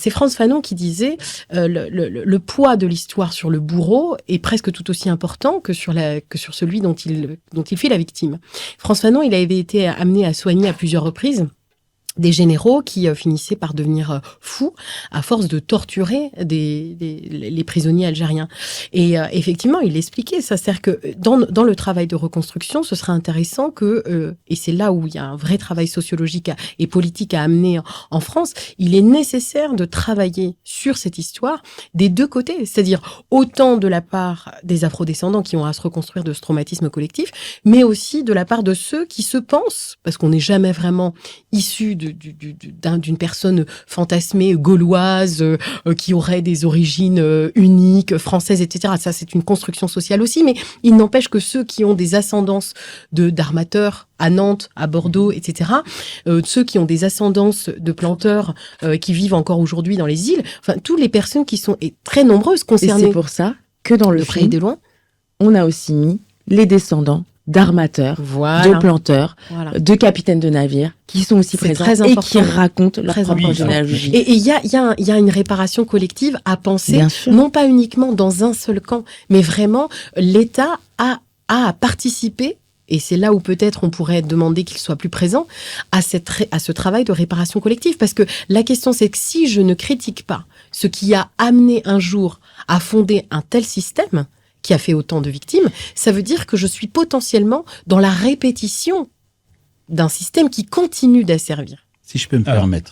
C'est Frantz Fanon qui disait le poids de l'histoire sur le bourreau est presque tout aussi important que sur celui dont il fait la victime. Frantz Fanon, il avait été amené à soigner à plusieurs reprises des généraux qui finissaient par devenir fous à force de torturer les prisonniers algériens. Et effectivement, il expliquait ça. C'est-à-dire que dans le travail de reconstruction, ce serait intéressant que, et c'est là où il y a un vrai travail sociologique et politique à amener en France, il est nécessaire de travailler sur cette histoire des deux côtés. C'est-à-dire autant de la part des afrodescendants qui ont à se reconstruire de ce traumatisme collectif, mais aussi de la part de ceux qui se pensent, parce qu'on n'est jamais vraiment issu d'une personne fantasmée gauloise qui aurait des origines uniques, françaises, etc. Ça, c'est une construction sociale aussi, mais il n'empêche que ceux qui ont des ascendances d'armateurs à Nantes, à Bordeaux, etc., ceux qui ont des ascendances de planteurs qui vivent encore aujourd'hui dans les îles, enfin, toutes les personnes qui sont très nombreuses concernées. Et c'est pour ça que dans le de près et de loin, on a aussi mis les descendants d'armateurs, voilà, de planteurs, voilà, de capitaines de navires, qui sont aussi présents et qui racontent leur propre généalogie. Et il y a une réparation collective à penser, non pas uniquement dans un seul camp, mais vraiment l'État a participé. Et c'est là où peut-être on pourrait demander qu'il soit plus présent à ce travail de réparation collective. Parce que la question, c'est que si je ne critique pas ce qui a amené un jour à fonder un tel système qui a fait autant de victimes, ça veut dire que je suis potentiellement dans la répétition d'un système qui continue d'asservir. Si je peux me permettre.